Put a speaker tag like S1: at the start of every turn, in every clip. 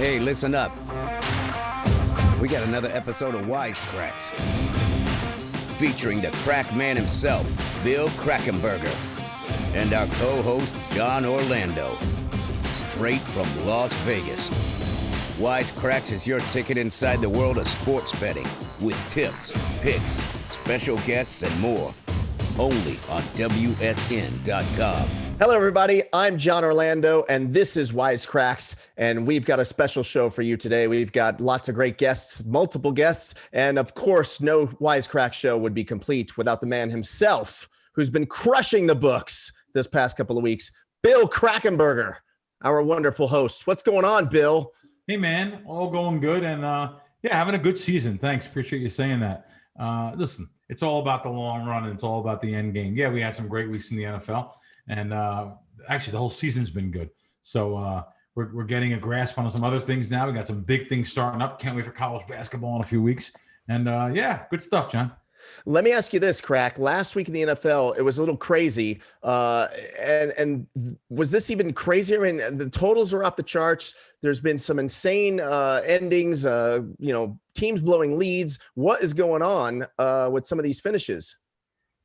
S1: Hey, listen up. We got another episode of Wisecracks featuring the crack man himself, Bill Krackomberger, and our co-host, John Orlando, straight from Las Vegas. Wisecracks is your ticket inside the world of sports betting with tips, picks, special guests, and more. Only on WSN.com.
S2: Hello, everybody. I'm John Orlando, and this is Wisecracks, and we've got a special show for you today. We've got lots of great guests, multiple guests, and of course, no Wisecracks show would be complete without the man himself, who's been crushing the books this past couple of weeks, Bill Krackomberger, our wonderful host. What's going on, Bill?
S3: Hey, man. All going good, and having a good season. Thanks. Appreciate you saying that. Listen, it's all about the long run, and it's all about the end game. Yeah, we had some great weeks in the NFL. And actually, the whole season's been good. So we're getting a grasp on some other things now. We got some big things starting up. Can't wait for college basketball in a few weeks. And good stuff, John.
S2: Let me ask you this, Krack. Last week in the NFL, it was a little crazy. And was this even crazier? I mean, the totals are off the charts. There's been some insane endings, teams blowing leads. What is going on with some of these finishes?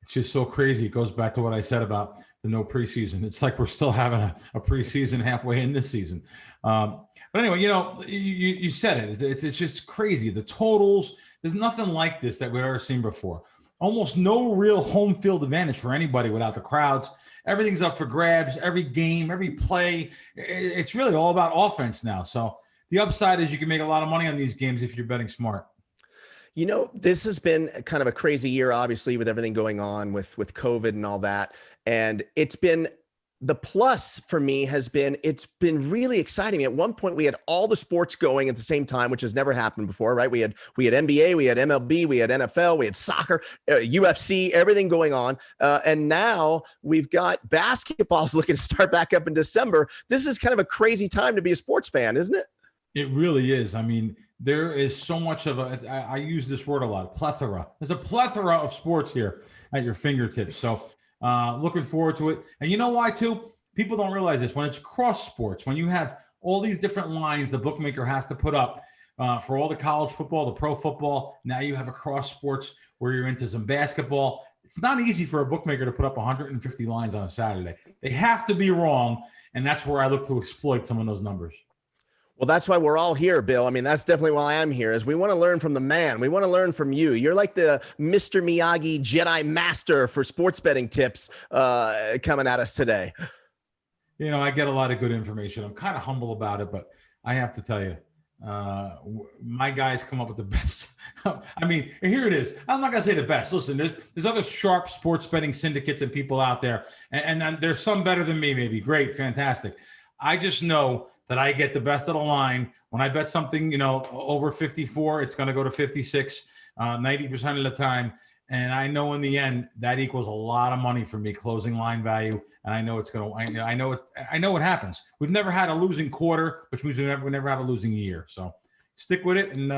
S3: It's just so crazy. It goes back to what I said about the no preseason. It's like we're still having a preseason halfway in this season. But anyway, you said it. It's just crazy. The totals, there's nothing like this that we've ever seen before. Almost no real home field advantage for anybody without the crowds. Everything's up for grabs. Every game, every play. It's really all about offense now. So the upside is you can make a lot of money on these games if you're betting smart.
S2: This has been kind of a crazy year, obviously, with everything going on with COVID and all that. And it's been the plus for me it's been really exciting. At one point, we had all the sports going at the same time, which has never happened before, right? We had NBA, we had MLB, we had NFL, we had soccer, UFC, everything going on. And now we've got basketballs looking to start back up in December. This is kind of a crazy time to be a sports fan, isn't it?
S3: It really is. I mean, there is so much of I use this word a lot, plethora. There's a plethora of sports here at your fingertips. So looking forward to it. And you know why, too? People don't realize this. When it's cross sports, when you have all these different lines the bookmaker has to put up for all the college football, the pro football, now you have a cross sports where you're into some basketball. It's not easy for a bookmaker to put up 150 lines on a Saturday. They have to be wrong, and that's where I look to exploit some of those numbers.
S2: Well, that's why we're all here, Bill. I mean, that's definitely why I'm here, is we want to learn from the man. We want to learn from you. You're like the Mr. Miyagi Jedi Master for sports betting tips coming at us today.
S3: I get a lot of good information. I'm kind of humble about it, but I have to tell you, my guys come up with the best. I mean, here it is. I'm not going to say the best. Listen, there's other sharp sports betting syndicates and people out there, and there's some better than me, maybe. Great, fantastic. I just know that I get the best of the line. When I bet something, over 54, it's going to go to 56, 90% of the time. And I know in the end, that equals a lot of money for me, closing line value. And I know it's going to, I know what happens. We've never had a losing quarter, which means we never had a losing year. So stick with it. And,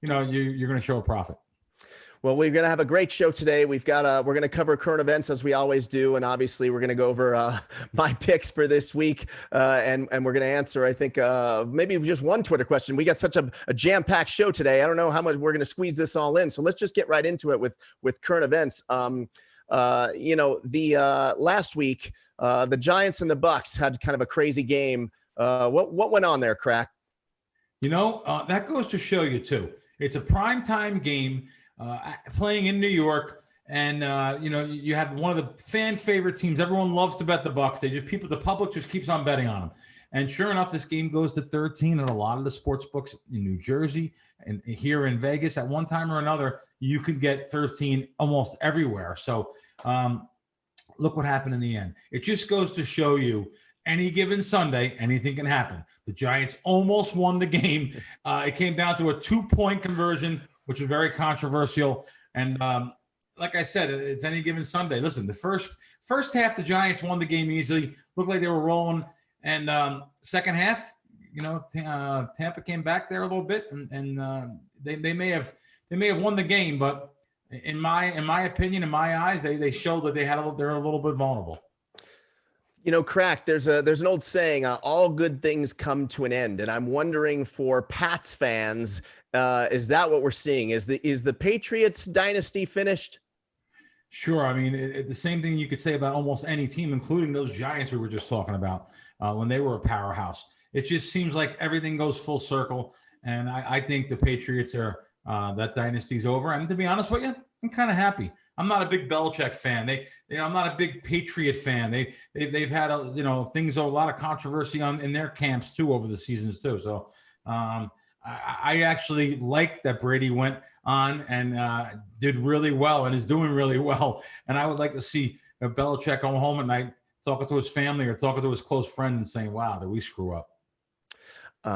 S3: you're going to show a profit.
S2: Well, we're going to have a great show today. We're going to cover current events as we always do. And obviously we're going to go over my picks for this week. And we're going to answer, I think, maybe just one Twitter question. We got such a jam-packed show today. I don't know how much we're going to squeeze this all in. So let's just get right into it with current events. Last week, the Giants and the Bucks had kind of a crazy game. What went on there, Krack?
S3: That goes to show you too. It's a primetime game. Playing in New York, and you have one of the fan favorite teams. Everyone loves to bet the Bucks. The public just keeps on betting on them. And sure enough, this game goes to 13 in a lot of the sports books in New Jersey and here in Vegas. At one time or another, you could get 13 almost everywhere. So look what happened in the end. It just goes to show you any given Sunday, anything can happen. The Giants almost won the game. It came down to a 2-point conversion, which was very controversial. And like I said, it's any given Sunday. Listen, the first half, the Giants won the game easily. Looked like they were rolling. And second half, Tampa came back there a little bit, and they may have won the game. But in my opinion, in my eyes, they showed that they're a little bit vulnerable.
S2: Krack, there's an old saying, all good things come to an end. And I'm wondering for Pats fans, is that what we're seeing? Is the Patriots dynasty finished?
S3: Sure. I mean, the same thing you could say about almost any team, including those Giants we were just talking about when they were a powerhouse. It just seems like everything goes full circle. And I think the Patriots are that dynasty's over. And to be honest with you, I'm kind of happy. I'm not a big Belichick fan. I'm not a big Patriot fan. They've had a lot of controversy in their camps too over the seasons too. So I actually like that Brady went on and did really well and is doing really well. And I would like to see Belichick go home at night talking to his family or talking to his close friends and saying, "Wow, did we screw up?"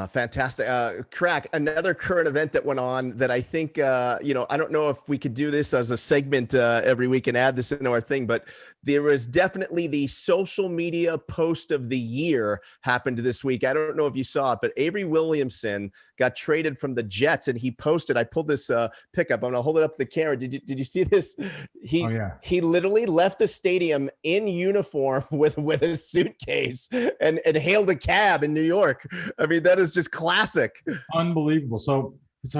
S2: Fantastic. Krack, another current event that went on that I think, I don't know if we could do this as a segment every week and add this into our thing, but there was definitely the social media post of the year happened this week. I don't know if you saw it, but Adrian Williamson got traded from the Jets and he posted, I pulled this pickup. I'm going to hold it up to the camera. Did you see this? He literally left the stadium in uniform with a suitcase and hailed a cab in New York. I mean, that is just classic.
S3: Unbelievable. So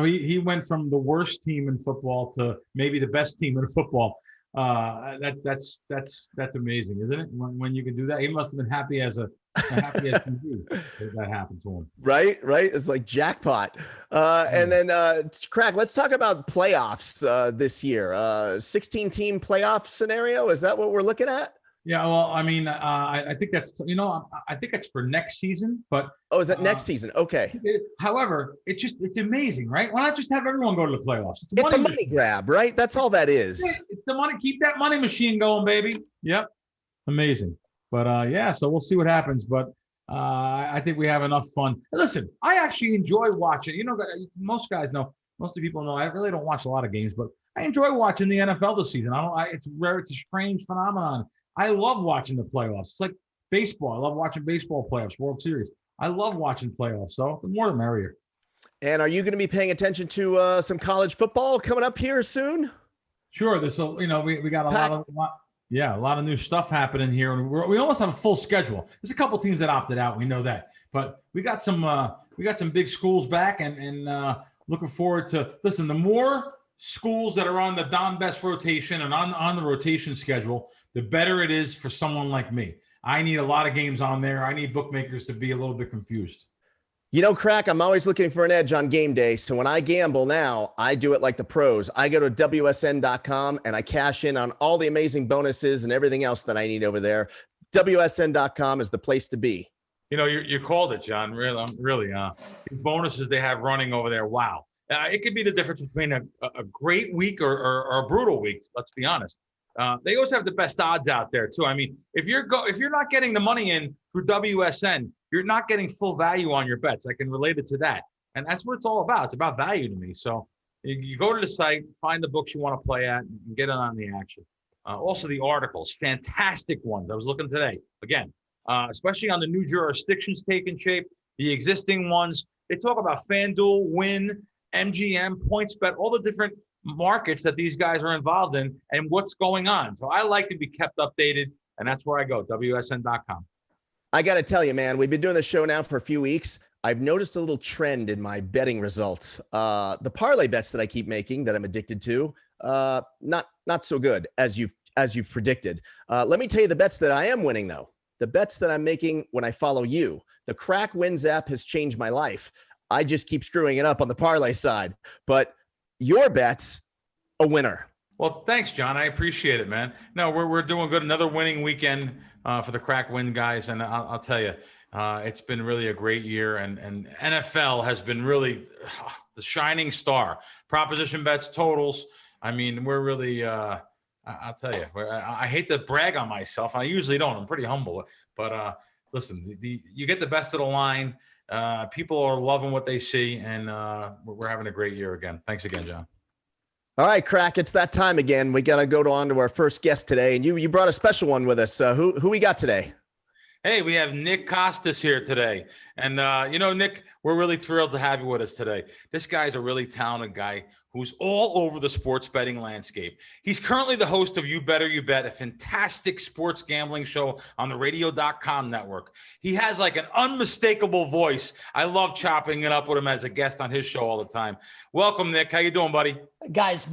S3: he went from the worst team in football to maybe the best team in football. That's amazing, isn't it? When you can do that, he must have been happy as can be that happened to him.
S2: Right. It's like jackpot. And then Krack, let's talk about playoffs this year. 16-team playoff scenario. Is that what we're looking at?
S3: Yeah, well, I mean, I think that's I think that's for next season. But
S2: is that next season? Okay.
S3: However, it's amazing, right? Why not just have everyone go to the playoffs?
S2: It's a money grab, right? That's all that is.
S3: It's the money. Keep that money machine going, baby. Yep, amazing. But so we'll see what happens. But I think we have enough fun. Listen, I actually enjoy watching. Most guys know. Most of the people know. I really don't watch a lot of games, but I enjoy watching the NFL this season. It's rare. It's a strange phenomenon. I love watching the playoffs. It's like baseball. I love watching baseball playoffs, World Series. I love watching playoffs. So the more the merrier. And
S2: are you going to be paying attention to some college football coming up here soon?
S3: Sure. We got a lot of new stuff happening here, and we almost have a full schedule. There's a couple teams that opted out. We know that, but we got some big schools back, and looking forward to. Listen, the more schools that are on the Don Best rotation and on the rotation schedule, the better it is for someone like me. I need a lot of games on there. I need bookmakers to be a little bit confused.
S2: Krack, I'm always looking for an edge on game day. So when I gamble now, I do it like the pros. I go to WSN.com and I cash in on all the amazing bonuses and everything else that I need over there. WSN.com is the place to be.
S3: You called it, John. Really, the bonuses they have running over there. Wow. It could be the difference between a great week or a brutal week. Let's be honest. They always have the best odds out there too. I mean, if you're not getting the money in through WSN, you're not getting full value on your bets. I can relate it to that, and that's what it's all about. It's about value to me. So you go to the site, find the books you want to play at, and get in on the action. Also, the articles, fantastic ones. I was looking today again, especially on the new jurisdictions taking shape, the existing ones. They talk about FanDuel, Win, MGM, PointsBet, all the different markets that these guys are involved in and what's going on. So I like to be kept updated, and that's where I go, WSN.com.
S2: I got to tell you, man, we've been doing the show now for a few weeks. I've noticed a little trend in my betting results. The parlay bets that I keep making that I'm addicted to, not so good as you've predicted. Let me tell you the bets that I am winning, though. The bets that I'm making when I follow you. The Krack Wins app has changed my life. I just keep screwing it up on the parlay side. But your bet's a winner.
S3: Well, thanks, John. I appreciate it, man. No, we're doing good. Another winning weekend for the Krack Win guys. And I'll tell you, it's been really a great year. And NFL has been really the shining star. Proposition bets, totals. I mean, we're really, I'll tell you, I hate to brag on myself. I usually don't. I'm pretty humble. But listen, you get the best of the line. People are loving what they see, and we're having a great year again. Thanks again, John.
S2: All right, Krack, it's that time again. We got to go on to our first guest today, and you brought a special one with us. Who we got today?
S3: Hey, we have Nick Kostos here today. And, Nick, we're really thrilled to have you with us today. This guy's a really talented guy who's all over the sports betting landscape. He's currently the host of You Better You Bet, a fantastic sports gambling show on the radio.com network. He has like an unmistakable voice. I love chopping it up with him as a guest on his show all the time. Welcome, Nick. How you doing, buddy?
S4: Guys,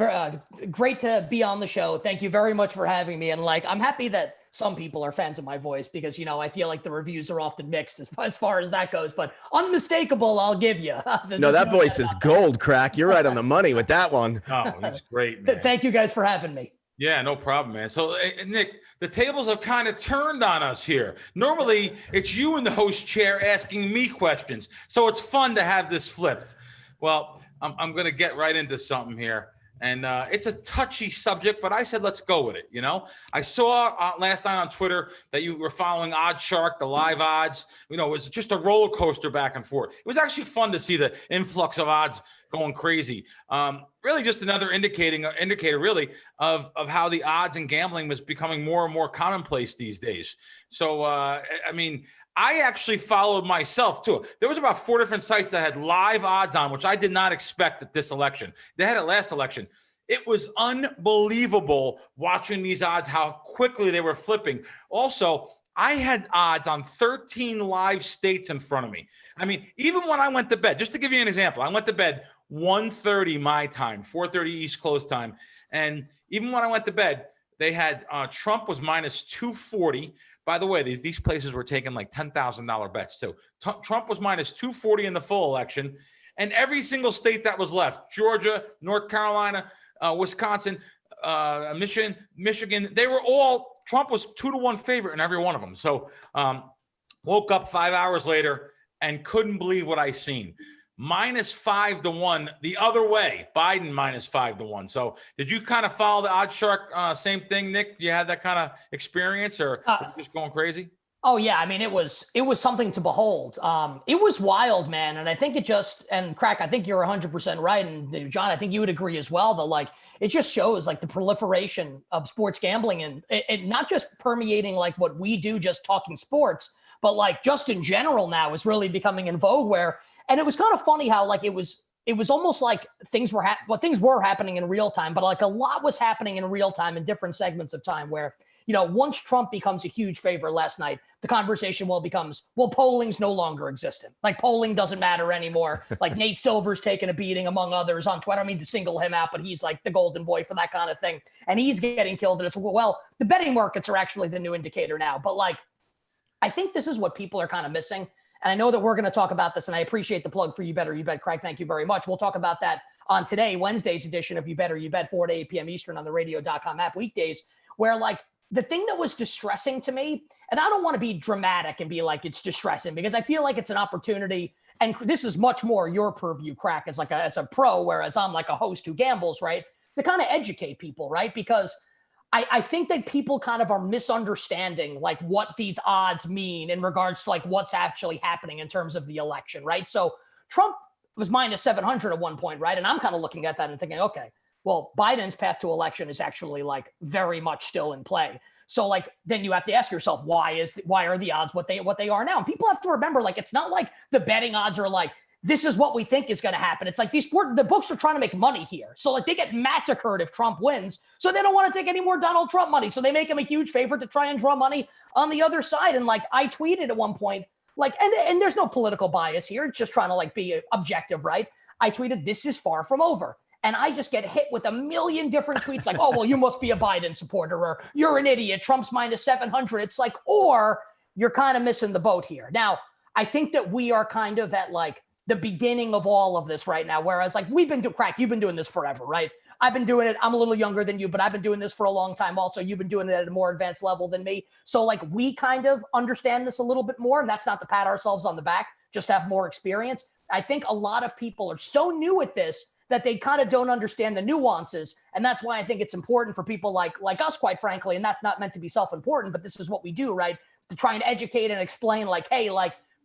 S4: great to be on the show. Thank you very much for having me. And I'm happy that some people are fans of my voice because, I feel like the reviews are often mixed as far as that goes, but unmistakable, I'll give you.
S2: No, that voice is gold, Krack. You're right on the money with that one.
S3: Oh, he's great, man.
S4: Thank you guys for having me.
S3: Yeah, no problem, man. So, Nick, the tables have kind of turned on us here. Normally, it's you in the host chair asking me questions. So it's fun to have this flipped. Well, I'm going to get right into something here. And it's a touchy subject, but I said, let's go with it. I saw last night on Twitter that you were following OddsShark, the live odds. It was just a roller coaster back and forth. It was actually fun to see the influx of odds going crazy. Really just another indicator really of how the odds and gambling was becoming more and more commonplace these days. So, I actually followed myself too. There was about 4 different sites that had live odds on, which I did not expect at this election. They had it last election. It was unbelievable watching these odds, how quickly they were flipping. Also, I had odds on 13 live states in front of me. Even when I went to bed, just to give you an example, I went to bed 1:30 my time, 4:30 East Coast time. And even when I went to bed, they had Trump was minus 240. By the way, these places were taking like $10,000 bets too. Trump was minus 240 in the full election. And every single state that was left, Georgia, North Carolina, Wisconsin, Michigan, they were all, Trump was 2-1 favorite in every one of them. So woke up 5 hours later and couldn't believe what I seen. Minus 5-1 the other way. Biden minus 5-1. So did you kind of follow the OddsShark same thing, Nick? You had that kind of experience or just going crazy?
S4: Oh yeah. It was something to behold. It was wild, man. And I think and Krack, I think you're 100% right. And John, I think you would agree as well that it just shows the proliferation of sports gambling and it not just permeating what we do, just talking sports, but just in general now is really becoming in vogue and it was kind of funny how it was almost like things were happening in real time, but a lot was happening in real time in different segments of time where, once Trump becomes a huge favorite last night, the conversation becomes, polling's no longer existent. Polling doesn't matter anymore. Nate Silver's taking a beating among others on Twitter. I mean to single him out, but he's the golden boy for that kind of thing. And he's getting killed. And it's, the betting markets are actually the new indicator now. But I think this is what people are kind of missing. And I know that we're going to talk about this, and I appreciate the plug for You Better You Bet, Krack. Thank you very much. We'll talk about that on today, Wednesday's edition of You Better You Bet, 4 to 8 p.m. Eastern on the radio.com app weekdays, where the thing that was distressing to me, and I don't want to be dramatic and be it's distressing because I feel like it's an opportunity, and this is much more your purview, Krack, as a pro, whereas I'm a host who gambles, right? To kind of educate people, right? Because I think that people kind of are misunderstanding what these odds mean in regards to what's actually happening in terms of the election, right? So Trump was minus 700 at one point, right? And I'm kind of looking at that and thinking, okay, well, Biden's path to election is actually very much still in play. So then you have to ask yourself, why are the odds what they are now? And people have to remember, it's not the betting odds are this is what we think is going to happen. It's the books are trying to make money here. So they get massacred if Trump wins. So they don't want to take any more Donald Trump money. So they make him a huge favorite to try and draw money on the other side. And I tweeted at one point, and there's no political bias here. It's just trying to be objective, right? I tweeted, this is far from over. And I just get hit with a million different tweets oh, well, you must be a Biden supporter, or you're an idiot. Trump's minus 700. It's or you're kind of missing the boat here. Now, I think that we are kind of at the beginning of all of this right now. Whereas we've been doing, Krack, you've been doing this forever, right? I've been doing it. I'm a little younger than you, but I've been doing this for a long time. Also, you've been doing it at a more advanced level than me. So we kind of understand this a little bit more. And that's not to pat ourselves on the back, just have more experience. I think a lot of people are so new at this that they kind of don't understand the nuances. And that's why I think it's important for people like us, quite frankly, and that's not meant to be self-important, but this is what we do, right? To try and educate and explain hey,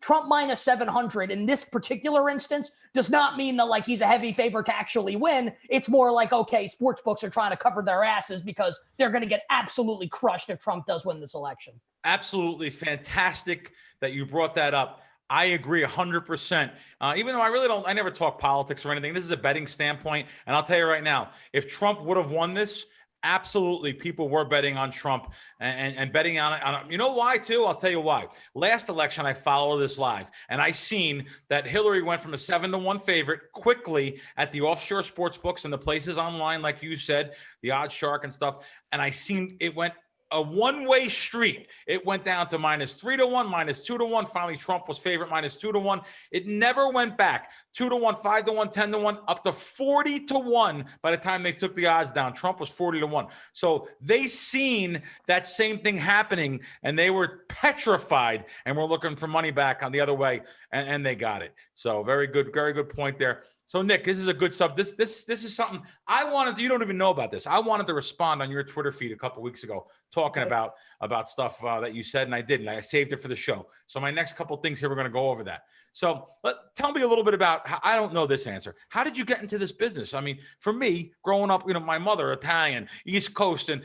S4: Trump minus 700 in this particular instance does not mean that like he's a heavy favorite to actually win. It's more like, okay, sports books are trying to cover their asses because they're going to get absolutely crushed if Trump does win this election.
S3: Absolutely fantastic that you brought that up. I agree 100%. Even though I never talk politics or anything. This is a betting standpoint. And I'll tell you right now, if Trump would have won this, absolutely, people were betting on Trump and betting on it. You know why, too? I'll tell you why. Last election, I followed this live, and I seen that Hillary went from a 7-1 favorite quickly at the offshore sports books and the places online, like you said, the Odd Shark and stuff. And I seen it went a one-way street. It went down to -3-1, -2-1. Finally, Trump was favorite -2-1. It never went back. 2-1, 5-1, 10-1, up to 40-1 by the time they took the odds down. Trump was 40-1. So they seen that same thing happening, and they were petrified and were looking for money back on the other way, and they got it. So very good point there. So Nick, this is a good sub. This is something I wanted. You don't even know about this. I wanted to respond on your Twitter feed a couple weeks ago, talking about stuff that you said, and I didn't. I saved it for the show. So my next couple things here, we're going to go over that. So tell me a little bit about how, I don't know this answer. How did you get into this business? I mean, for me, growing up, my mother, Italian, East Coast, and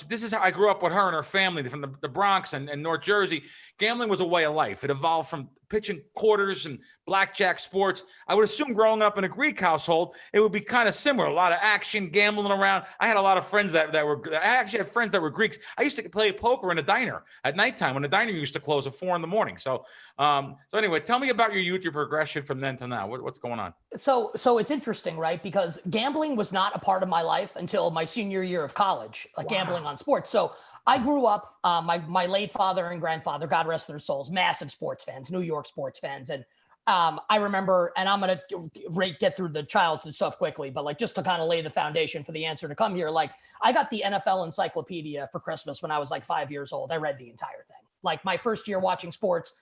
S3: this is how I grew up with her and her family from the Bronx and North Jersey. Gambling was a way of life. It evolved from pitching quarters and blackjack sports. I would assume growing up in a Greek household, it would be kind of similar. A lot of action, gambling around. I had a lot of friends I actually had friends that were Greeks. I used to play poker in a diner at nighttime when the diner used to close at 4 a.m. So anyway, tell me about your youth, your progression from then to now. What's going on?
S4: So it's interesting, right? Because gambling was not a part of my life until my senior year of college, gambling on sports. So I grew up, my late father and grandfather, God rest their souls, massive sports fans, New York sports fans. And I remember, and I'm going to get through the childhood stuff quickly, but just to kind of lay the foundation for the answer to come here, I got the NFL encyclopedia for Christmas when I was 5 years old. I read the entire thing. My first year watching sports,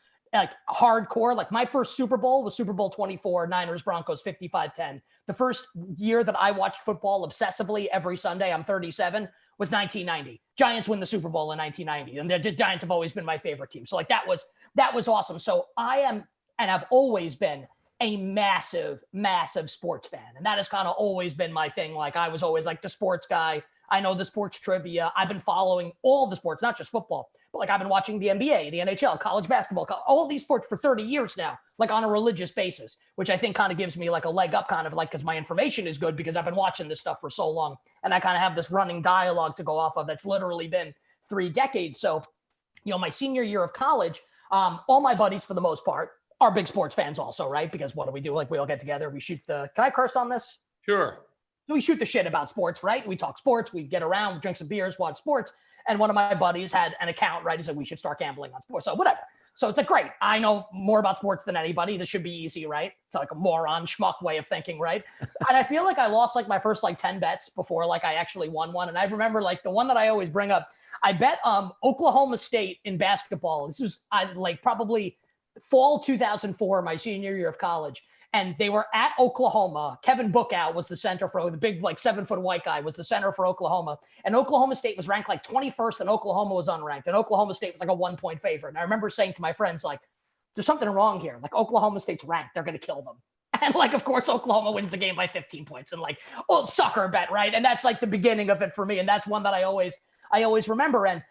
S4: hardcore, my first Super Bowl was Super Bowl 24, Niners Broncos 55-10. The first year that I watched football obsessively every Sunday, I'm 37, was 1990. Giants win the Super Bowl in 1990. And the Giants have always been my favorite team. So that was awesome. So I am, and I've always been a massive, massive sports fan. And that has kind of always been my thing. I was always the sports guy. I know the sports trivia. I've been following all the sports, not just football, but I've been watching the NBA, the NHL, college basketball, all these sports for 30 years now, on a religious basis, which I think kind of gives me a leg up because my information is good because I've been watching this stuff for so long. And I kind of have this running dialogue to go off of that's literally been 3 decades. So, my senior year of college, all my buddies for the most part are big sports fans also, right? Because what do? We all get together, we shoot can I curse on this?
S3: Sure.
S4: We shoot the shit about sports, right? We talk sports, we get around, we drink some beers, watch sports. And one of my buddies had an account, right? He said, we should start gambling on sports. So whatever. So it's great. I know more about sports than anybody. This should be easy, right? It's a moron schmuck way of thinking, right? And I feel I lost my first 10 bets before I actually won one. And I remember the one that I always bring up, I bet Oklahoma State in basketball. This was probably fall 2004, my senior year of college. And they were at Oklahoma. Kevin Bookout was the center for the big 7-foot white guy was the center for Oklahoma. And Oklahoma State was ranked 21st and Oklahoma was unranked. And Oklahoma State was a 1-point favorite. And I remember saying to my friends, there's something wrong here. Oklahoma State's ranked. They're going to kill them. And of course, Oklahoma wins the game by 15 points. And sucker bet, right? And that's the beginning of it for me. And that's one that I always remember. And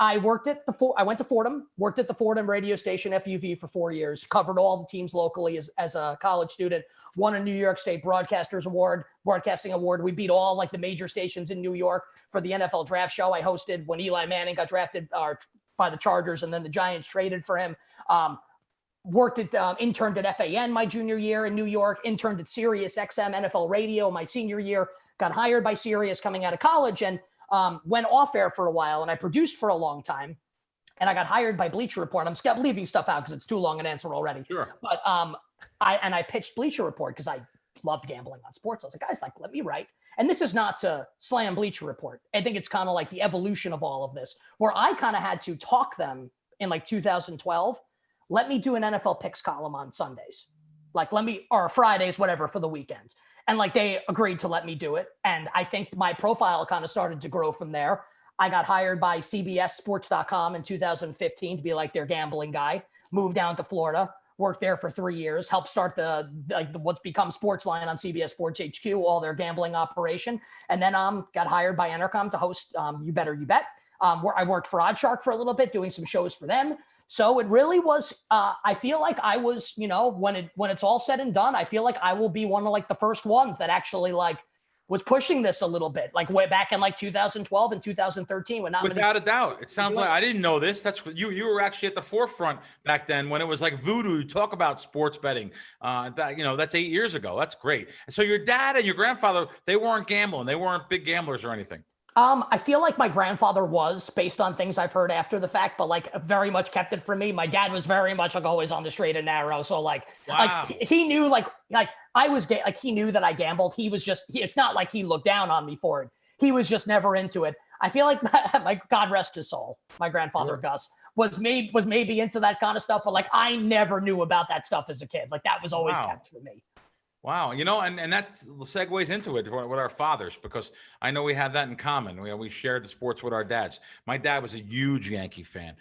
S4: I went to Fordham, worked at the Fordham radio station, FUV, for 4 years, covered all the teams locally as a college student, won a New York State Broadcasting Award. We beat all the major stations in New York for the NFL draft show I hosted when Eli Manning got drafted by the Chargers and then the Giants traded for him. Interned at FAN my junior year in New York, interned at Sirius XM NFL radio my senior year, got hired by Sirius coming out of college and went off air for a while, and I produced for a long time, and I got hired by Bleacher Report. I'm leaving stuff out because it's too long an answer already.
S3: Sure.
S4: But I pitched Bleacher Report because I loved gambling on sports. I was like, guys, let me write. And this is not to slam Bleacher Report. I think it's kind of the evolution of all of this, where I kind of had to talk them in 2012. Let me do an NFL picks column on Sundays, or Fridays, whatever, for the weekends. And they agreed to let me do it. And I think my profile kind of started to grow from there. I got hired by CBSSports.com in 2015 to be like their gambling guy. Moved down to Florida, worked there for 3 years, helped start what's become Sportsline on CBS Sports HQ, all their gambling operation, and then got hired by Entercom to host You Better You Bet. Where I worked for Oddshark for a little bit, doing some shows for them. So it really was. I feel like I was, when it's all said and done, I feel like I will be one of like the first ones that actually like was pushing this a little bit, like way back in like 2012 and 2013.
S3: Without a doubt. It sounds like I didn't know this. That's you were actually at the forefront back then when it was like voodoo. Talk about sports betting. That's 8 years ago. That's great. So your dad and your grandfather, they weren't gambling. They weren't big gamblers or anything.
S4: I feel like my grandfather was, based on things I've heard after the fact, but like very much kept it from me. My dad was very much like always on the straight and narrow. So like he knew like I was like he knew that I gambled. He was just it's not like he looked down on me for it. He was just never into it. I feel like my God rest his soul, my grandfather Gus was maybe into that kind of stuff, but like I never knew about that stuff as a kid. Like that was always kept from me.
S3: Wow. And that segues into it with our fathers, because I know we have that in common. We shared the sports with our dads. My dad was a huge Yankee fan.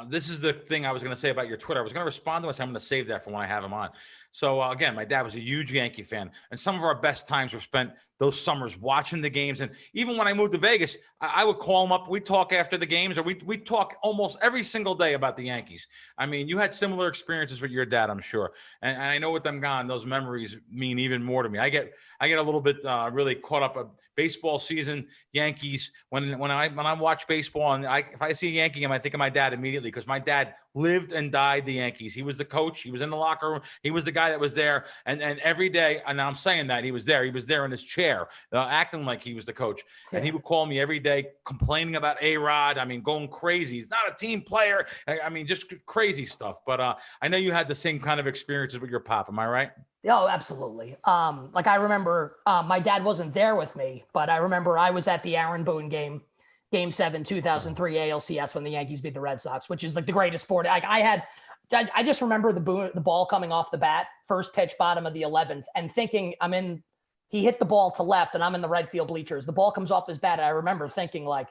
S3: This is the thing I was going to say about your Twitter. I was going to respond to it. So I'm going to save that for when I have him on. So again, my dad was a huge Yankee fan, and some of our best times were spent those summers watching the games. And even when I moved to Vegas, I would call him up. We'd talk after the games, or we'd talk almost every single day about the Yankees. I mean, you had similar experiences with your dad, I'm sure. And I know with them gone, those memories mean even more to me. I get a little bit really caught up of baseball season, Yankees. When I watch baseball, and if I see a Yankee game, I think of my dad immediately, because my dad lived and died the Yankees. He was the coach. He was in the locker room. He was the guy that was there. And every day, and I'm saying that, he was there. He was there in his chair, acting like he was the coach. And he would call me every day complaining about A-Rod. I mean, going crazy. He's not a team player. I mean, just crazy stuff. But I know you had the same kind of experiences with your pop. Am I right?
S4: Oh, absolutely. Like I remember my dad wasn't there with me, but I remember I was at the Aaron Boone game 7, 2003 ALCS when the Yankees beat the Red Sox, which is like the greatest sport. I just remember the ball coming off the bat, first pitch, bottom of the 11th, and thinking he hit the ball to left and I'm in the right field bleachers. The ball comes off his bat. And I remember thinking like,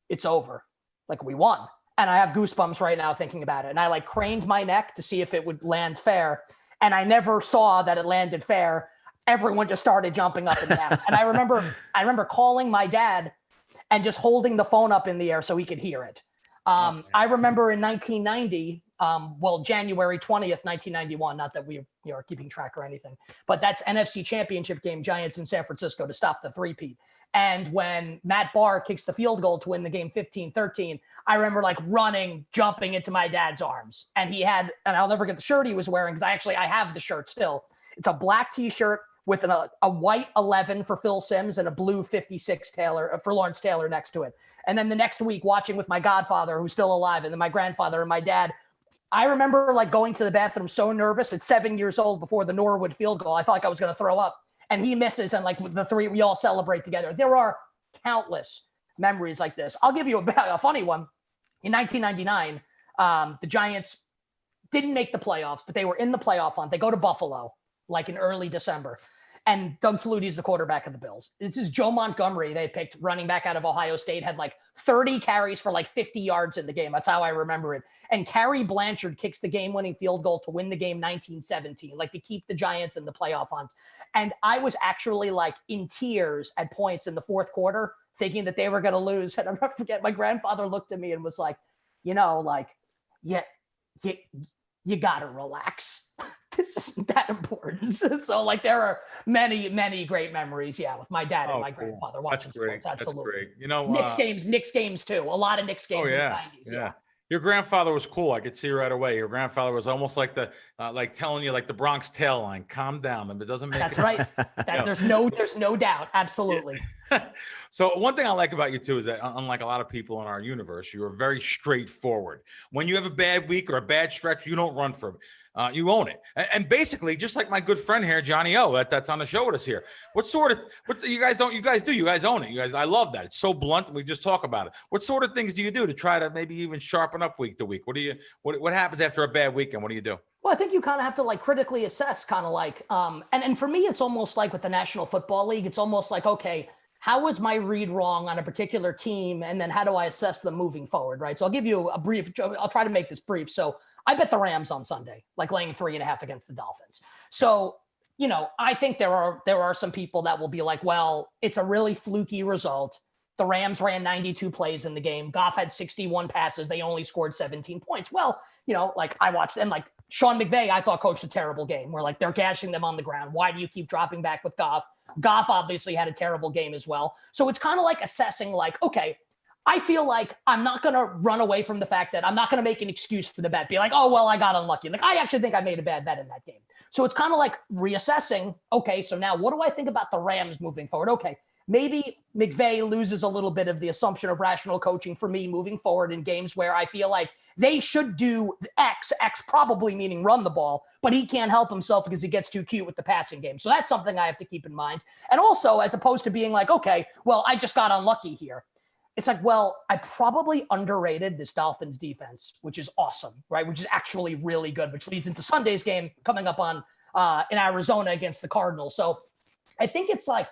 S4: it's over. Like we won. And I have goosebumps right now thinking about it. And I like craned my neck to see if it would land fair. And I never saw that it landed fair. Everyone just started jumping up and down. And I remember calling my dad and just holding the phone up in the air so he could hear it. I remember in 1990, January 20th, 1991, not that we are keeping track or anything, but that's NFC Championship game, Giants in San Francisco to stop the three-peat. And when Matt Barr kicks the field goal to win the game 15-13, I remember like running, jumping into my dad's arms. And and I'll never get the shirt he was wearing, because I have the shirt still. It's a black t-shirt with a white 11 for Phil Simms and a blue 56 for Lawrence Taylor next to it. And then the next week watching with my godfather, who's still alive, and then my grandfather and my dad, I remember like going to the bathroom so nervous at 7 years old before the Norwood field goal. I felt like I was going to throw up, and he misses. And like the three, we all celebrate together. There are countless memories like this. I'll give you a funny one. In 1999, the Giants didn't make the playoffs, but they were in the playoff hunt. They go to Buffalo like in early December. And Doug Flutie's the quarterback of the Bills. This is Joe Montgomery. They picked running back out of Ohio State, had like 30 carries for like 50 yards in the game. That's how I remember it. And Carrie Blanchard kicks the game-winning field goal to win the game 19-17, like to keep the Giants in the playoff hunt. And I was actually like in tears at points in the fourth quarter, thinking that they were going to lose. And I'll never forget, my grandfather looked at me and was like, you got to relax. This isn't that important. So like there are many, many great memories. Yeah. With my dad and my grandfather watching sports. Absolutely.
S3: That's great.
S4: Knicks games too. A lot of Knicks games in the 90s. Yeah.
S3: Your grandfather was cool. I could see right away. Your grandfather was almost like like telling you like the Bronx tail line, calm down. And it doesn't make
S4: That's right. There's no doubt. Absolutely.
S3: So one thing I like about you too is that unlike a lot of people in our universe, you are very straightforward. When you have a bad week or a bad stretch, you don't run from it. You own it. And basically, just like my good friend here, Johnny O, that's on the show with us here. What you guys own it. I love that. It's so blunt. We just talk about it. What sort of things do you do to try to maybe even sharpen up week to week? What happens after a bad weekend? What do you do?
S4: Well, I think you kind of have to like critically assess kind of like, and for me, it's almost like with the National Football League, it's almost like, okay, how was my read wrong on a particular team? And then how do I assess them moving forward, right? So I'll give you a brief, I'll try to make this brief. So I bet the Rams on Sunday, like laying 3.5 against the Dolphins. So, you know, I think there are some people that will be like, well, it's a really fluky result. The Rams ran 92 plays in the game. Goff had 61 passes. They only scored 17 points. Well, you know, like I watched, and like Sean McVay, I thought coached a terrible game where like they're gashing them on the ground. Why do you keep dropping back with Goff? Goff obviously had a terrible game as well. So it's kind of like assessing like, okay, I feel like I'm not going to run away from the fact that I'm not going to make an excuse for the bet. Be like, oh, well, I got unlucky. Like, I actually think I made a bad bet in that game. So it's kind of like reassessing. Okay, so now what do I think about the Rams moving forward? Okay, maybe McVay loses a little bit of the assumption of rational coaching for me moving forward in games where I feel like they should do X probably meaning run the ball, but he can't help himself because he gets too cute with the passing game. So that's something I have to keep in mind. And also, as opposed to being like, okay, well, I just got unlucky here. It's like, well, I probably underrated this Dolphins defense, which is awesome, right? Which is actually really good, which leads into Sunday's game coming up on in Arizona against the Cardinals. So I think it's like,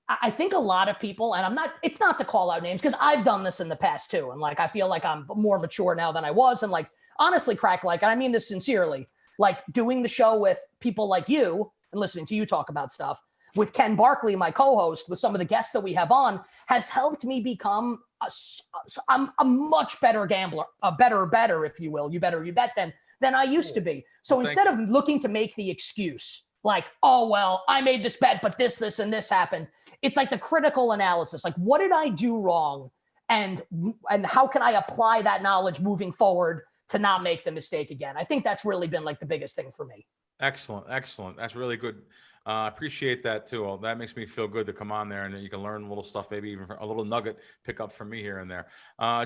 S4: I think a lot of people, and it's not to call out names because I've done this in the past too. And like, I feel like I'm more mature now than I was. And like, honestly, Krack, like, and I mean this sincerely, like doing the show with people like you and listening to you talk about stuff with Ken Barkley, my co-host, with some of the guests that we have on, has helped me become I'm a much better gambler, a better, if you will. You bet than I used to be. So instead of looking to make the excuse, like, oh, well, I made this bet, but this, and this happened. It's like the critical analysis. Like, what did I do wrong? And how can I apply that knowledge moving forward to not make the mistake again? I think that's really been like the biggest thing for me.
S3: Excellent. That's really good. I appreciate that too. Well, that makes me feel good to come on there and you can learn a little stuff, maybe even a little nugget pick up from me here and there.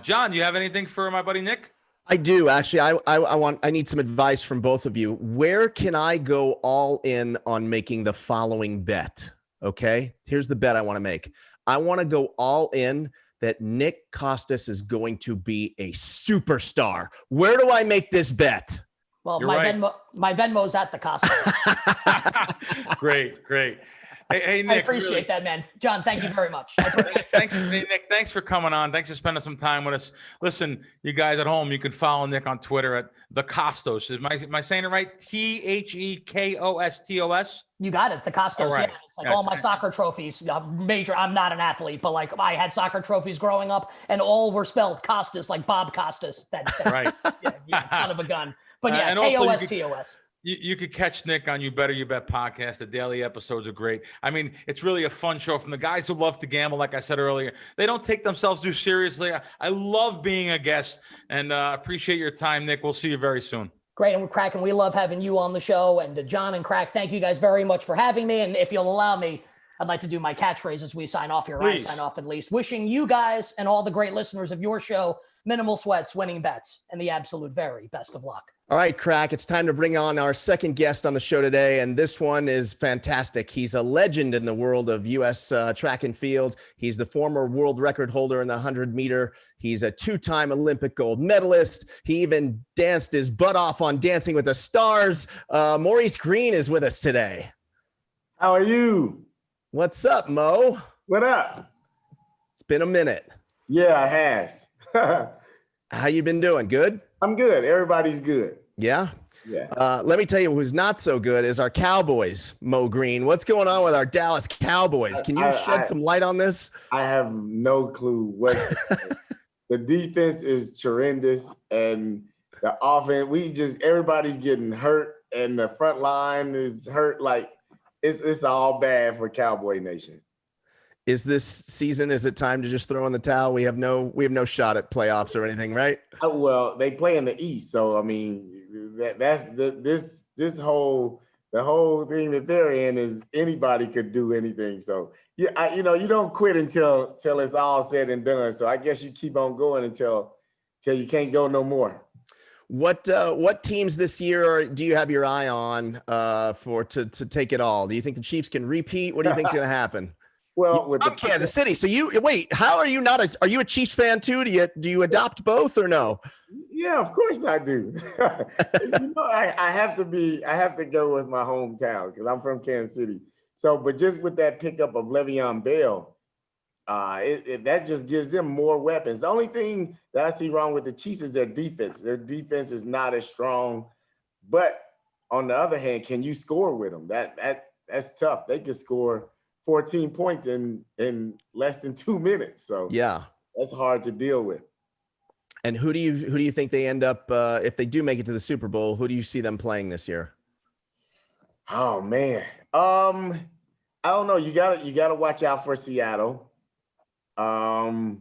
S3: John, do you have anything for my buddy Nick?
S2: I do actually. I need some advice from both of you. Where can I go all in on making the following bet? Okay, here's the bet I want to make. I want to go all in that Nick Kostos is going to be a superstar. Where do I make this bet?
S4: Well, my Venmo's at the Costco.
S3: Great. Hey, Nick.
S4: I appreciate that, man. John, thank you very much.
S3: Nick, thanks for coming on. Thanks for spending some time with us. Listen, you guys at home, you can follow Nick on Twitter at the Kostos. Am I saying it right? TheKostos?
S4: You got it. The Kostos. Right. Yeah. It's like all my soccer trophies. I'm not an athlete, but like I had soccer trophies growing up and all were spelled Kostos, like Bob Costas. That's right. Yeah, son of a gun. But yeah, Kostos.
S3: You could catch Nick on You Better You Bet podcast. The daily episodes are great. I mean, it's really a fun show from the guys who love to gamble. Like I said earlier, they don't take themselves too seriously. I love being a guest and appreciate your time, Nick. We'll see you very soon.
S4: Great. And Krack, and we love having you on the show. And John and Krack, thank you guys very much for having me. And if you'll allow me, I'd like to do my catchphrase as we sign off here. Please. I sign off at least. Wishing you guys and all the great listeners of your show minimal sweats, winning bets, and the absolute very best of luck.
S2: All right, Krack, it's time to bring on our second guest on the show today, and this one is fantastic. He's a legend in the world of U.S. track and field. He's the former world record holder in the 100-meter. He's a two-time Olympic gold medalist. He even danced his butt off on Dancing with the Stars. Maurice Greene is with us today.
S5: How are you?
S2: What's up, Mo?
S5: What up?
S2: It's been a minute.
S5: Yeah, it has.
S2: How you been doing? Good?
S5: I'm good. Everybody's good.
S2: Yeah?
S5: Yeah.
S2: Let me tell you who's not so good is our Cowboys, Mo Greene. What's going on with our Dallas Cowboys? Can you shed some light on this?
S5: I have no clue what the defense is horrendous and the offense, everybody's getting hurt and the front line is hurt. Like it's all bad for Cowboy Nation.
S2: Is this season, is it time to just throw in the towel? We have no shot at playoffs or anything, right?
S5: Well, they play in the East, so I mean, that's the whole thing that they're in is anybody could do anything. So yeah, you don't quit until it's all said and done. So I guess you keep on going until you can't go no more.
S2: What teams this year do you have your eye on to take it all? Do you think the Chiefs can repeat? What do you think is going to happen?
S5: Well, with
S2: Kansas City. So how are you are you a Chiefs fan too? Do you adopt both or no?
S5: Yeah, of course I do. I have to go with my hometown because I'm from Kansas City. So, but just with that pickup of Le'Veon Bell, that just gives them more weapons. The only thing that I see wrong with the Chiefs is their defense. Their defense is not as strong. But on the other hand, can you score with them? That's tough. They could score 14 points in less than 2 minutes. So
S2: yeah,
S5: that's hard to deal with.
S2: And who do you think they end up if they do make it to the Super Bowl? Who do you see them playing this year?
S5: Oh man, I don't know. You gotta watch out for Seattle. And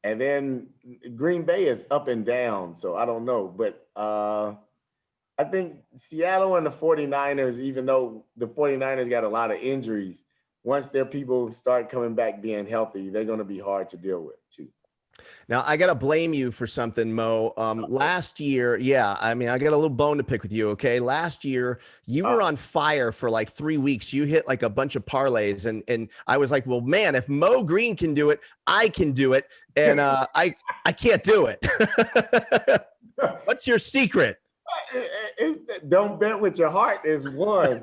S5: then Green Bay is up and down, so I don't know. But I think Seattle and the 49ers, even though the 49ers got a lot of injuries, once their people start coming back being healthy, they're going to be hard to deal with too.
S2: Now, I got to blame you for something, Mo. Last year, I got a little bone to pick with you, okay? Last year, you were on fire for like 3 weeks. You hit like a bunch of parlays, and I was like, well, man, if Mo Greene can do it, I can do it. And I can't do it. What's your secret?
S5: Don't bet with your heart is one.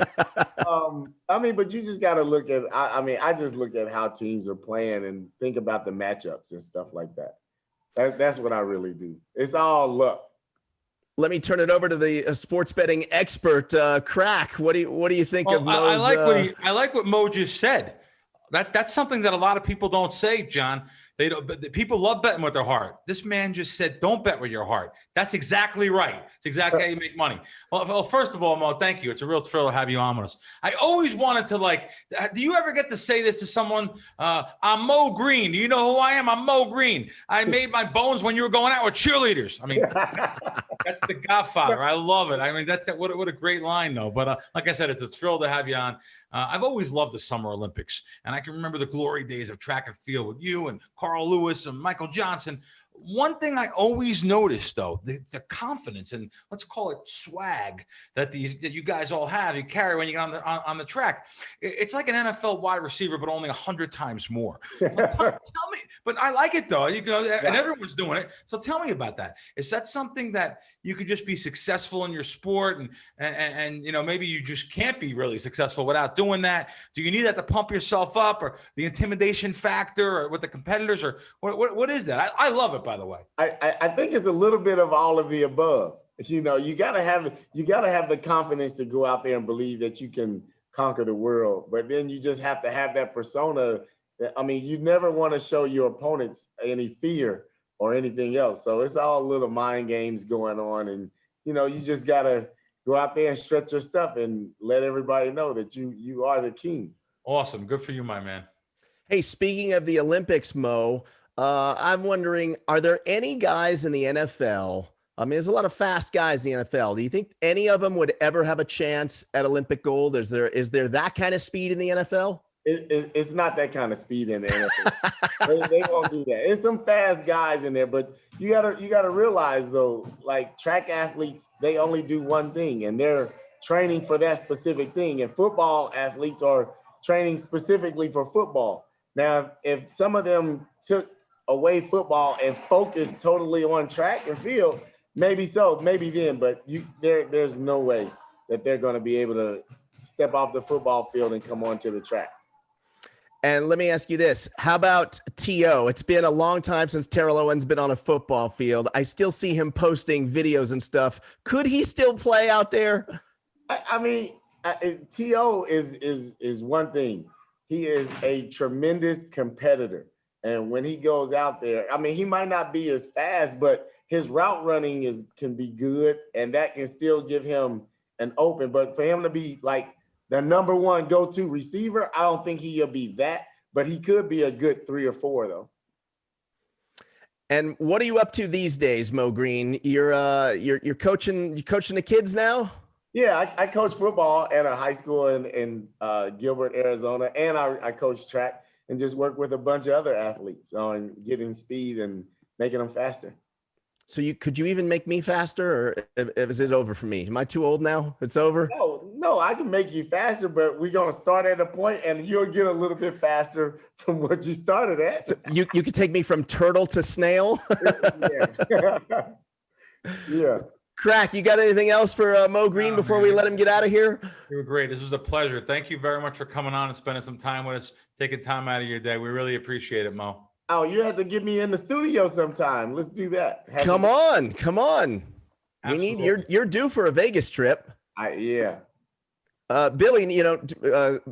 S5: But you just got to look at, I just look at how teams are playing and think about the matchups and stuff like that. That's what I really do. It's all luck.
S2: Let me turn it over to the sports betting expert, Krack. What do you think of Mo's?
S3: I like what Mo just said. That's something that a lot of people don't say, John. They don't. But people love betting with their heart. This man just said, "Don't bet with your heart." That's exactly right. It's exactly how you make money. Well, first of all, Mo, thank you. It's a real thrill to have you on with us. I always wanted to do you ever get to say this to someone? I'm Mo Greene. Do you know who I am? I'm Mo Greene. I made my bones when you were going out with cheerleaders. I mean, that's the Godfather. I love it. I mean, what a great line, though. But like I said, it's a thrill to have you on. I've always loved the Summer Olympics, and I can remember the glory days of track and field with you and Carl Lewis and Michael Johnson. One thing I always noticed, though, the confidence and let's call it swag that you guys all have, you carry when you get on the track. It's like an NFL wide receiver, but only 100 times more. Well, tell me, but I like it though. And everyone's doing it. So tell me about that. Is that something that you could just be successful in your sport, and maybe you just can't be really successful without doing that? Do you need that to pump yourself up, or the intimidation factor, or with the competitors, or what is that? I love it. By the way,
S5: I think it's a little bit of all of the above. You gotta have the confidence to go out there and believe that you can conquer the world, but then you just have to have that persona. You never want to show your opponents any fear or anything else. So it's all little mind games going on, and you just gotta go out there and stretch your stuff and let everybody know that you are the king.
S3: Awesome, good for you, my man.
S2: Hey, speaking of the Olympics, Mo. I'm wondering, are there any guys in the NFL? There's a lot of fast guys in the NFL. Do you think any of them would ever have a chance at Olympic gold? Is there that kind of speed in the NFL?
S5: It's not that kind of speed in the NFL. they won't do that. It's some fast guys in there, but you gotta realize though, like track athletes, they only do one thing, and they're training for that specific thing. And football athletes are training specifically for football. Now, if some of them took away football and focus totally on track and field, maybe then, but there's no way that they're going to be able to step off the football field and come onto the track.
S2: And let me ask you this. How about T.O.? It's been a long time since Terrell Owens been on a football field. I still see him posting videos and stuff. Could he still play out there?
S5: T.O. is one thing. He is a tremendous competitor. And when he goes out there, he might not be as fast, but his route running can be good, and that can still give him an open. But for him to be like the number one go-to receiver, I don't think he'll be that, but he could be a good 3 or 4 though.
S2: And what are you up to these days, Mo Greene? You're coaching the kids now?
S5: Yeah, I coach football at a high school in Gilbert, Arizona, and I coach track and just work with a bunch of other athletes on getting speed and making them faster.
S2: So could you even make me faster, or is it over for me? Am I too old now? It's over?
S5: No, I can make you faster, but we're going to start at a point and you'll get a little bit faster from what you started at.
S2: So you could take me from turtle to snail?
S5: Yeah. Yeah.
S2: Krack, you got anything else for Mo Greene before we let him get out of here?
S3: You were great. This was a pleasure. Thank you very much for coming on and spending some time with us, taking time out of your day. We really appreciate it, Mo.
S5: Oh, you have to get me in the studio sometime. Let's do that.
S2: Come on.
S3: Absolutely.
S2: You're due for a Vegas trip.
S5: Yeah.
S2: Billy,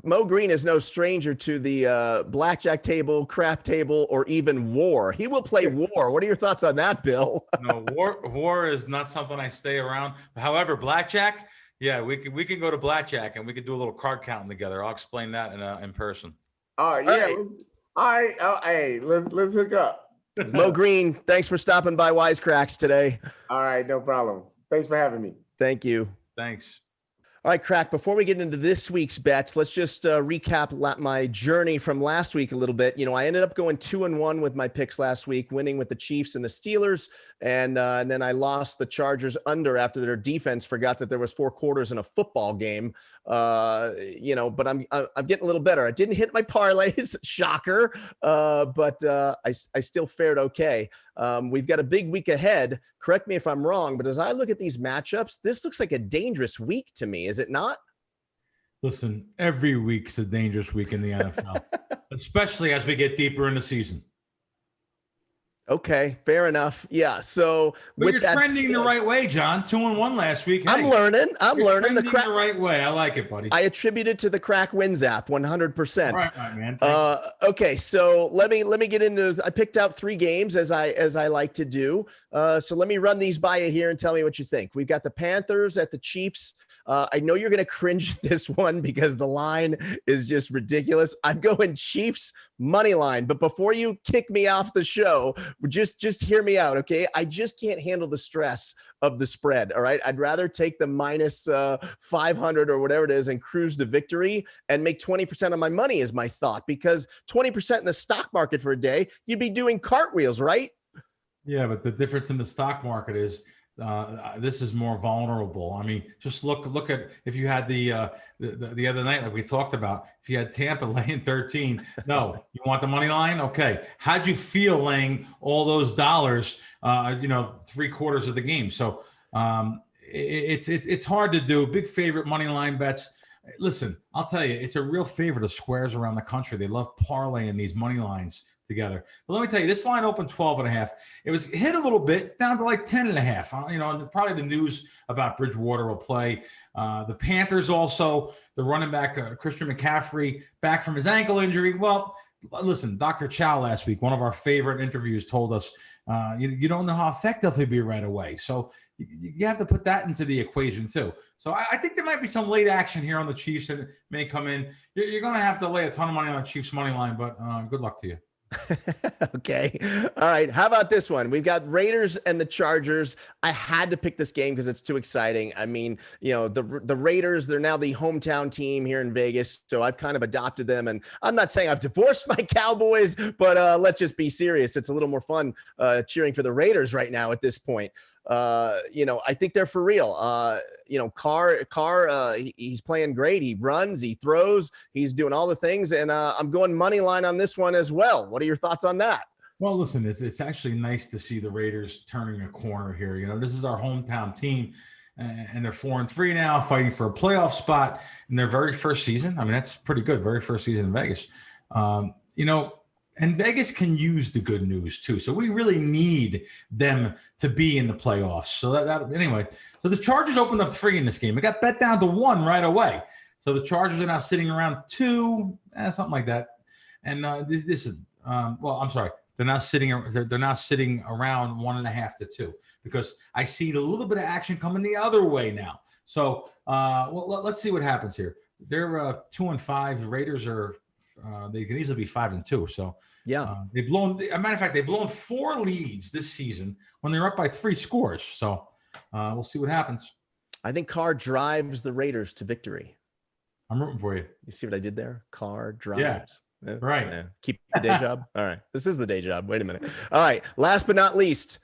S2: Mo Greene is no stranger to the blackjack table, crap table, or even war. He will play war. What are your thoughts on that, Bill?
S3: No, war is not something I stay around. However, blackjack, yeah, we can go to blackjack and we could do a little card counting together. I'll explain that in person.
S5: All right. Yeah. All right. Oh, hey, let's hook up.
S2: Mo Greene, thanks for stopping by Wisecracks today.
S5: All right, no problem. Thanks for having me.
S2: Thank you.
S3: Thanks.
S2: All right, Krack, before we get into this week's bets, let's just recap my journey from last week a little bit. I ended up going 2-1 with my picks last week, winning with the Chiefs and the Steelers. And then I lost the Chargers under after their defense forgot that there was 4 quarters in a football game. But I'm getting a little better. I didn't hit my parlays, shocker, but I still fared okay. We've got a big week ahead. Correct me if I'm wrong, but as I look at these matchups, this looks like a dangerous week to me. Is it not?
S3: Listen, every week's a dangerous week in the NFL, especially as we get deeper in the season.
S2: Okay, fair enough. Yeah. So
S3: but you're trending the right way, John. 2-1 last week. Hey,
S2: I'm learning.
S3: You're trending the right way. I like it, buddy.
S2: I attribute it to the Krack Wins app 100%.
S3: All right, man.
S2: Okay, so let me get into. I picked out 3 games as I like to do. So let me run these by you here and tell me what you think. We've got the Panthers at the Chiefs. I know you're going to cringe at this one because the line is just ridiculous. I'm going Chiefs money line, but before you kick me off the show, just hear me out, okay? I just can't handle the stress of the spread, all right? I'd rather take the minus 500 or whatever it is and cruise to victory and make 20% of my money is my thought, because 20% in the stock market for a day, you'd be doing cartwheels, right?
S3: Yeah, but the difference in the stock market is this is more vulnerable. I mean, just look at if you had the other night, like we talked about, if you had Tampa laying 13, no, you want the money line? Okay. How'd you feel laying all those dollars, 3/4 of the game? So it's hard to do. Big favorite money line bets. Listen, I'll tell you, it's a real favorite of squares around the country. They love parlaying these money lines together. But let me tell you, this line opened 12.5. It was hit a little bit down to like 10.5. Probably the news about Bridgewater will play. The Panthers also, the running back, Christian McCaffrey, back from his ankle injury. Well, listen, Dr. Chow last week, one of our favorite interviews, told us you don't know how effective he'll be right away. So you have to put that into the equation too. So I think there might be some late action here on the Chiefs that may come in. You're going to have to lay a ton of money on the Chiefs money line, but good luck to you.
S2: Okay. All right. How about this one? We've got Raiders and the Chargers. I had to pick this game because it's too exciting. I mean, the Raiders, they're now the hometown team here in Vegas. So I've kind of adopted them, and I'm not saying I've divorced my Cowboys, but let's just be serious. It's a little more fun cheering for the Raiders right now at this point. I think they're for real. Carr, he's playing great. He runs, he throws, he's doing all the things. And I'm going money line on this one as well. What are your thoughts on that?
S3: Well, listen, it's actually nice to see the Raiders turning a corner here. This is our hometown team, and they're 4-3 now, fighting for a playoff spot in their very first season. I mean, that's pretty good. Very first season in Vegas. And Vegas can use the good news too. So we really need them to be in the playoffs. So anyway, so the Chargers opened up 3 in this game. It got bet down to 1 right away. So the Chargers are now sitting around 2, something like that. And this is, I'm sorry. They're now sitting around 1.5 to 2, because I see a little bit of action coming the other way now. So let's see what happens here. They're 2-5. The Raiders are, they can easily be 5-2. So
S2: yeah,
S3: they've blown. As a matter of fact, they've blown 4 leads this season when they're up by 3 scores. So we'll see what happens.
S2: I think Carr drives the Raiders to victory.
S3: I'm rooting for you.
S2: You see what I did there? Carr drives.
S3: Yeah, right.
S2: Yeah. Keep the day job. All right. This is the day job. Wait a minute. All right. Last but not least,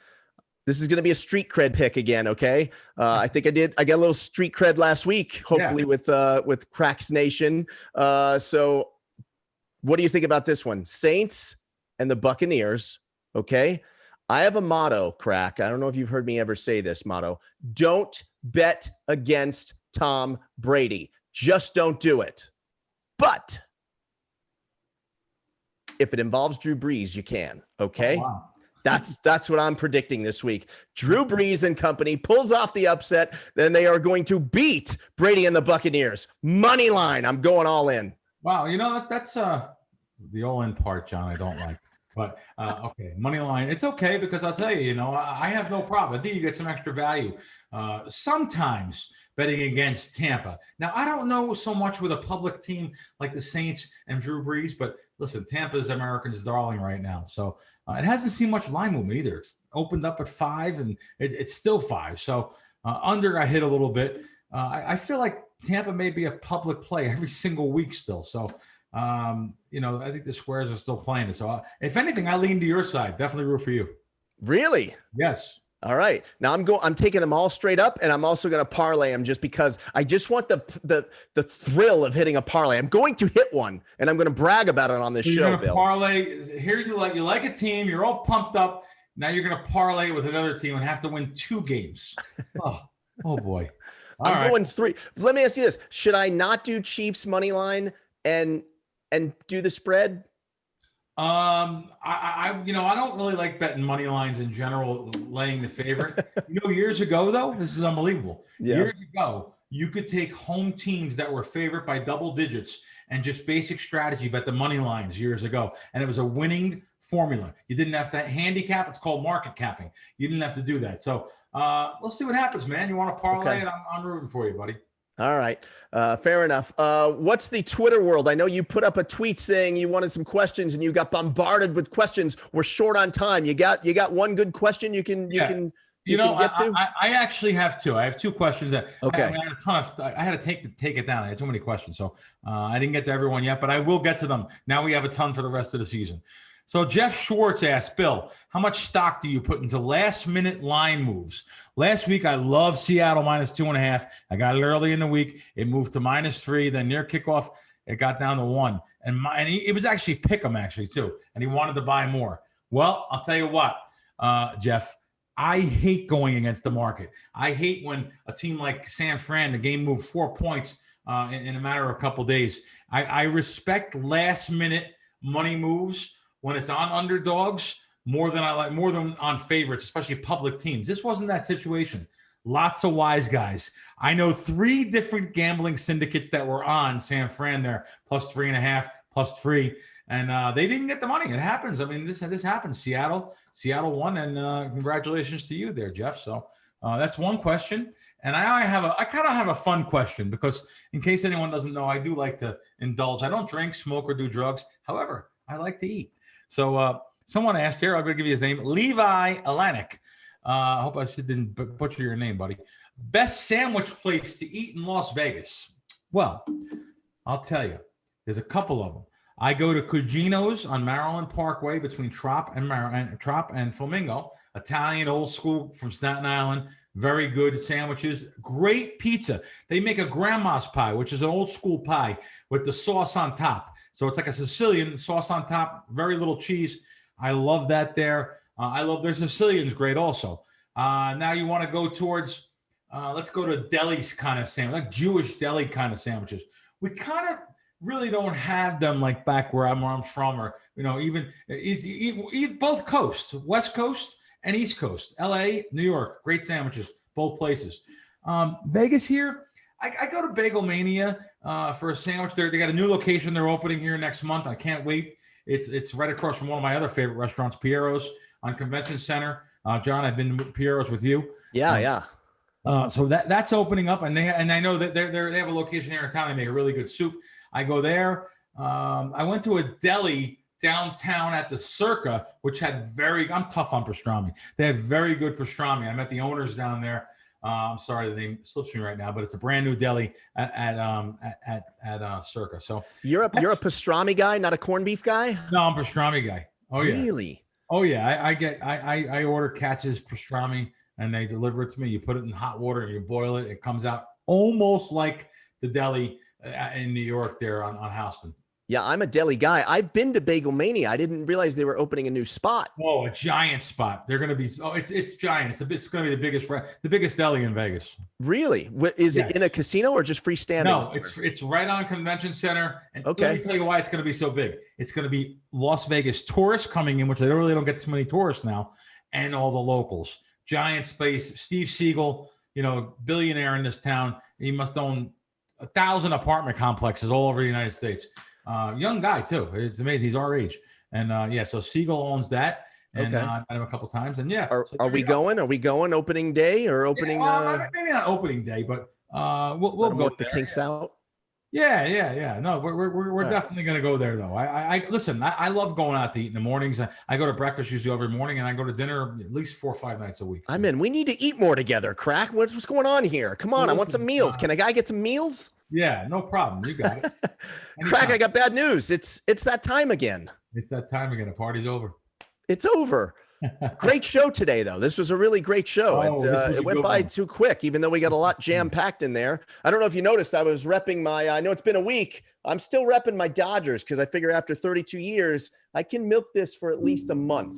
S2: this is going to be a street cred pick again. Okay. I think I got a little street cred last week, hopefully with Kracks Nation. So what do you think about this one? Saints and the Buccaneers. Okay. I have a motto, Krack. I don't know if you've heard me ever say this motto. Don't bet against Tom Brady. Just don't do it. But if it involves Drew Brees, you can. Okay.
S3: Oh, wow.
S2: That's what I'm predicting this week. Drew Brees and company pulls off the upset. Then they are going to beat Brady and the Buccaneers. Money line. I'm going all in.
S3: Wow. You know, that's the all in part, John, I don't like. But okay, money line. It's okay because I'll tell you, you know, I have no problem. I think you get some extra value. Sometimes betting against Tampa. Now, I don't know so much with a public team like the Saints and Drew Brees, but listen, Tampa's Americans' darling right now. So it hasn't seen much line movement either. It's opened up at 5 and it's still 5. So under I hit a little bit. I feel like Tampa may be a public play every single week still. So, you know, I think the squares are still playing it. So if anything, I lean to your side. Definitely root for you.
S2: Really?
S3: Yes.
S2: All right. Now I'm taking them all straight up, and I'm also going to parlay them just because I just want the thrill of hitting a parlay. I'm going to hit one, and I'm going to brag about it on this show, Bill.
S3: Parlay. Here you like a team. You're all pumped up. Now you're going to parlay with another team and have to win 2 games. Oh boy.
S2: I'm going 3. Let me ask you this: should I not do Chiefs money line and do the spread?
S3: I don't really like betting money lines in general, laying the favorite. Years ago though, this is unbelievable.
S2: Yeah.
S3: Years ago, you could take home teams that were favored by double digits and just basic strategy bet the money lines years ago, and it was a winning formula. You didn't have to handicap. It's called market capping. You didn't have to do that. So we'll see what happens, man. You want to parlay, and I'm rooting for you, buddy.
S2: All right. Fair enough. What's the Twitter world? I know you put up a tweet saying you wanted some questions and you got bombarded with questions. We're short on time. You got one good question you can get to?
S3: I actually have 2. I have 2 questions that
S2: okay.
S3: I had a ton of, I had to take it down. I had too many questions. So I didn't get to everyone yet, but I will get to them. Now we have a ton for the rest of the season. So Jeff Schwartz asked, Bill, how much stock do you put into last-minute line moves? Last week, I loved Seattle -2.5. I got it early in the week. It moved to -3. Then near kickoff, it got down to 1. And it was actually pick 'em actually too. And he wanted to buy more. Well, I'll tell you what, Jeff, I hate going against the market. I hate when a team like San Fran, the game moved 4 points in a matter of a couple days. I respect last-minute money moves when it's on underdogs more than on favorites, especially public teams. This wasn't that situation. Lots of wise guys. I know 3 different gambling syndicates that were on San Fran there, +3.5, +3, and they didn't get the money. It happens. I mean, this happens. Seattle won, and congratulations to you there, Jeff. So that's one question. And I kind of have a fun question because in case anyone doesn't know, I do like to indulge. I don't drink, smoke, or do drugs. However, I like to eat. So someone asked here, I'm going to give you his name, Levi Alanik. I hope I didn't butcher your name, buddy. Best sandwich place to eat in Las Vegas? Well, I'll tell you. There's a couple of them. I go to Cugino's on Maryland Parkway between Trop and Flamingo. Italian, old school from Staten Island. Very good sandwiches. Great pizza. They make a grandma's pie, which is an old school pie with the sauce on top. So it's like a Sicilian sauce on top, very little cheese. I love that there. I love their Sicilian's great also. Now you want to go towards, let's go to deli's kind of sandwich, like Jewish deli kind of sandwiches. We kind of really don't have them like back where I'm from, or, even both coasts, West Coast and East Coast, LA, New York, great sandwiches, both places. Vegas here, I go to Bagel Mania for a sandwich. They got a new location they're opening here next month. I can't wait. It's right across from one of my other favorite restaurants, Piero's on Convention Center. John, I've been to Piero's with you.
S2: Yeah.
S3: So that's opening up, and I know that they have a location here in town. They make a really good soup. I go there. I went to a deli downtown at the Circa, which had I'm tough on pastrami. They have very good pastrami. I met the owners down there. I'm sorry, the name slips me right now, but it's a brand new deli at Circa. So you're a
S2: pastrami guy, not a corned beef guy?
S3: No, I'm a pastrami guy. Oh yeah.
S2: Really?
S3: Oh yeah. I order Katz's pastrami and they deliver it to me. You put it in hot water and you boil it. It comes out almost like the deli in New York there on Houston.
S2: Yeah, I'm a deli guy. I've been to Bagel Mania. I didn't realize they were opening a new spot.
S3: Oh, a giant spot. They're going to be. Oh, it's giant. It's going to be the biggest deli in Vegas.
S2: Really? Is it in a casino or just freestanding?
S3: No, it's right on Convention Center. And let me tell you why it's going to be so big. It's going to be Las Vegas tourists coming in, which they really don't get too many tourists now, and all the locals. Giant space. Steve Siegel, billionaire in this town. He must own 1,000 apartment complexes all over the United States. Young guy too. It's amazing. He's our age. And so Siegel owns that. And I met him a couple times. And
S2: are we going? Are we going opening day or opening?
S3: Maybe not opening day, but we'll go
S2: work the kinks out.
S3: Yeah. No, we're definitely going to go there though. I listen. I love going out to eat in the mornings. I go to breakfast usually every morning, and I go to dinner at least 4 or 5 nights a week.
S2: I'm in. We need to eat more together, Krack. What's going on here? Come on, I want some meals. Can a guy get some meals?
S3: Yeah, no problem. You got it.
S2: Krack, I got bad news. It's that time again.
S3: It's that time again. The party's over.
S2: It's over. Great show today, though. This was a really great show. It went by too quick, even though we got a lot jam-packed in there. I don't know if you noticed, I was repping I know it's been a week. I'm still repping my Dodgers because I figure after 32 years, I can milk this for at least a month.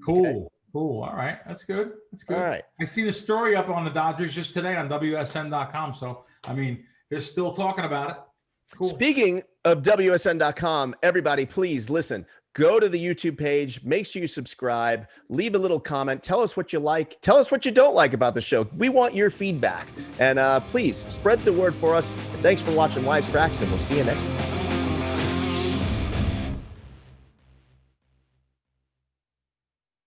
S3: Cool. Okay? Cool. All right. That's good. All
S2: right.
S3: I seen a story up on the Dodgers just today on WSN.com. So, they're still talking about it. Cool.
S2: Speaking of WSN.com, everybody, please listen. Go to the YouTube page. Make sure you subscribe. Leave a little comment. Tell us what you like. Tell us what you don't like about the show. We want your feedback. And please spread the word for us. Thanks for watching Wisecracks, and we'll see you next time.